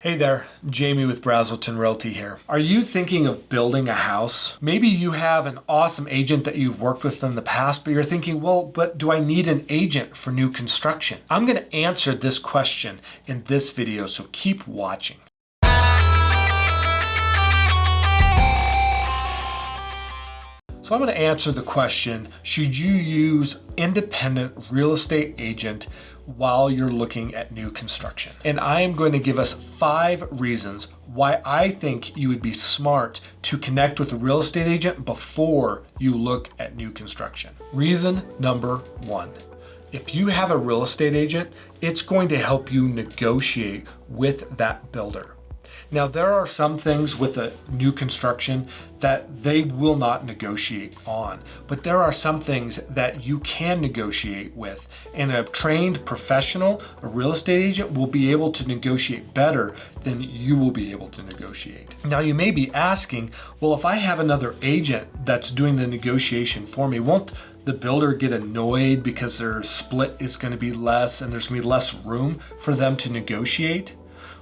Hey there, Jamie with Brazelton Realty here. Are you thinking of building a house? Maybe you have an awesome agent that you've worked with in the past, but you're thinking, but do I need an agent for new construction? I'm going to answer this question in this video, so keep watching. So I'm going to answer the question, should you use independent real estate agent while you're looking at new construction? And I am going to give us 5 reasons why I think you would be smart to connect with a real estate agent before you look at new construction. Reason number 1. If you have a real estate agent, it's going to help you negotiate with that builder. Now, there are some things with a new construction that they will not negotiate on, but there are some things that you can negotiate with, and a trained professional, a real estate agent, will be able to negotiate better than you will be able to negotiate. Now, you may be asking, well, if I have another agent that's doing the negotiation for me, won't the builder get annoyed because their split is going to be less and there's going to be less room for them to negotiate?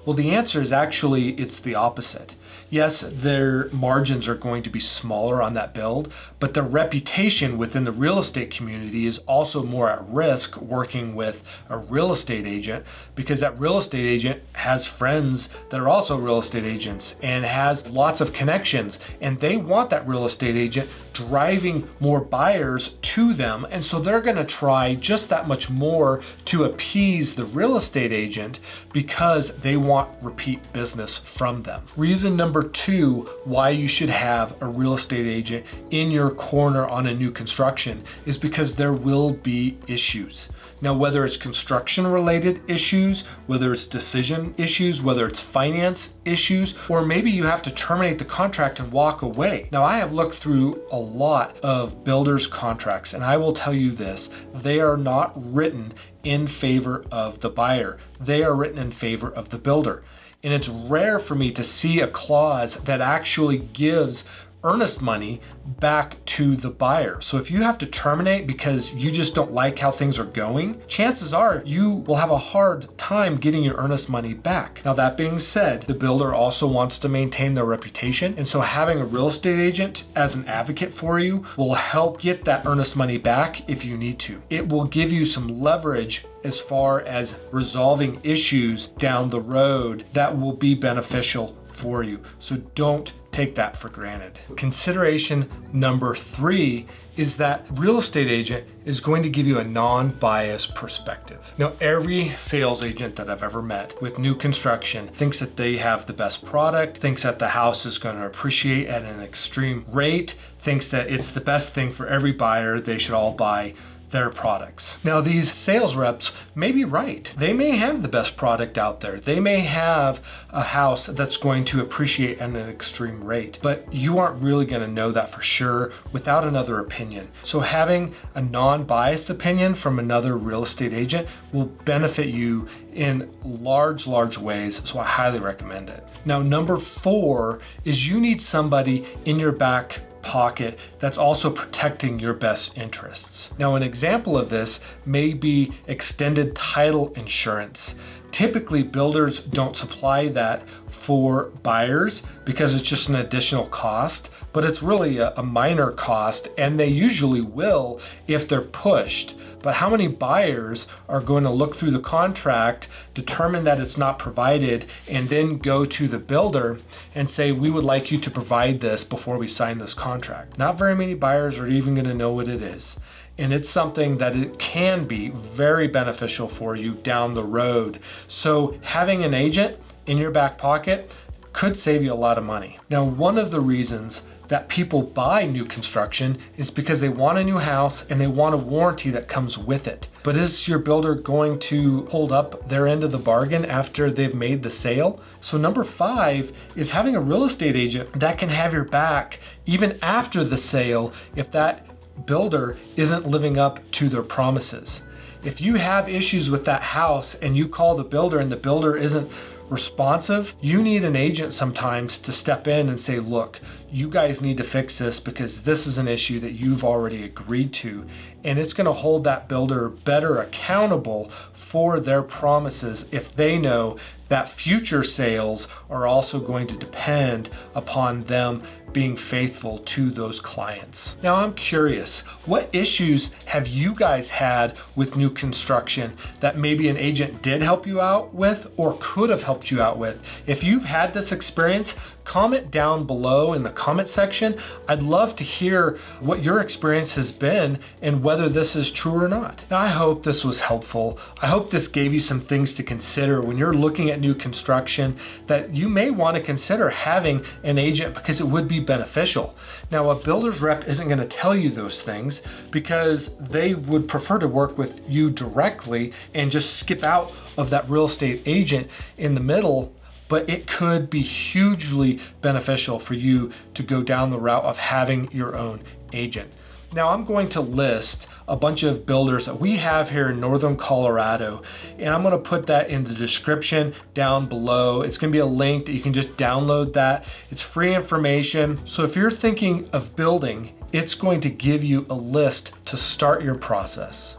Well, the answer is actually it's the opposite. Yes, their margins are going to be smaller on that build, but their reputation within the real estate community is also more at risk working with a real estate agent, because that real estate agent has friends that are also real estate agents and has lots of connections, and they want that real estate agent driving more buyers to them, and so they're going to try just that much more to appease the real estate agent because they want repeat business from them. Reason number 2 why you should have a real estate agent in your corner on a new construction is because there will be issues. Now, whether it's construction related issues, whether it's decision issues, whether it's finance issues, or maybe you have to terminate the contract and walk away. Now, I have looked through a lot of builders' contracts, and I will tell you this, they are not written in favor of the buyer. They are written in favor of the builder. And it's rare for me to see a clause that actually gives earnest money back to the buyer. So if you have to terminate because you just don't like how things are going, chances are you will have a hard time getting your earnest money back. Now, that being said, the builder also wants to maintain their reputation, and so having a real estate agent as an advocate for you will help get that earnest money back if you need to. It will give you some leverage as far as resolving issues down the road that will be beneficial for you. So don't take that for granted. Consideration number 3 is that real estate agent is going to give you a non-biased perspective. Now, every sales agent that I've ever met with new construction thinks that they have the best product, thinks that the house is going to appreciate at an extreme rate, thinks that it's the best thing for every buyer, they should all buy their products. Now, these sales reps may be right. They may have the best product out there. They may have a house that's going to appreciate at an extreme rate, but you aren't really going to know that for sure without another opinion. So having a non-biased opinion from another real estate agent will benefit you in large ways, so I highly recommend it. Now, number 4 is you need somebody in your back pocket that's also protecting your best interests. Now, an example of this may be extended title insurance. Typically, builders don't supply that for buyers because it's just an additional cost, but it's really a minor cost, and they usually will if they're pushed. But how many buyers are going to look through the contract, determine that it's not provided, and then go to the builder and say, we would like you to provide this before we sign this contract? Not very many buyers are even going to know what it is. And it's something that it can be very beneficial for you down the road. So having an agent in your back pocket could save you a lot of money. Now, one of the reasons that people buy new construction is because they want a new house and they want a warranty that comes with it. But is your builder going to hold up their end of the bargain after they've made the sale? So number 5 is having a real estate agent that can have your back even after the sale if that builder isn't living up to their promises. If you have issues with that house and you call the builder and the builder isn't responsive, you need an agent sometimes to step in and say, look, you guys need to fix this because this is an issue that you've already agreed to. And it's going to hold that builder better accountable for their promises if they know that future sales are also going to depend upon them being faithful to those clients. Now, I'm curious, what issues have you guys had with new construction that maybe an agent did help you out with or could have helped you out with? If you've had this experience, comment down below in the comment section. I'd love to hear what your experience has been and whether this is true or not. Now, I hope this was helpful. I hope this gave you some things to consider when you're looking at new construction that you may want to consider having an agent because it would be beneficial. Now, a builder's rep isn't going to tell you those things because they would prefer to work with you directly and just skip out of that real estate agent in the middle. But it could be hugely beneficial for you to go down the route of having your own agent. Now, I'm going to list a bunch of builders that we have here in Northern Colorado, and I'm going to put that in the description down below. It's going to be a link that you can just download that. It's free information. So if you're thinking of building, it's going to give you a list to start your process.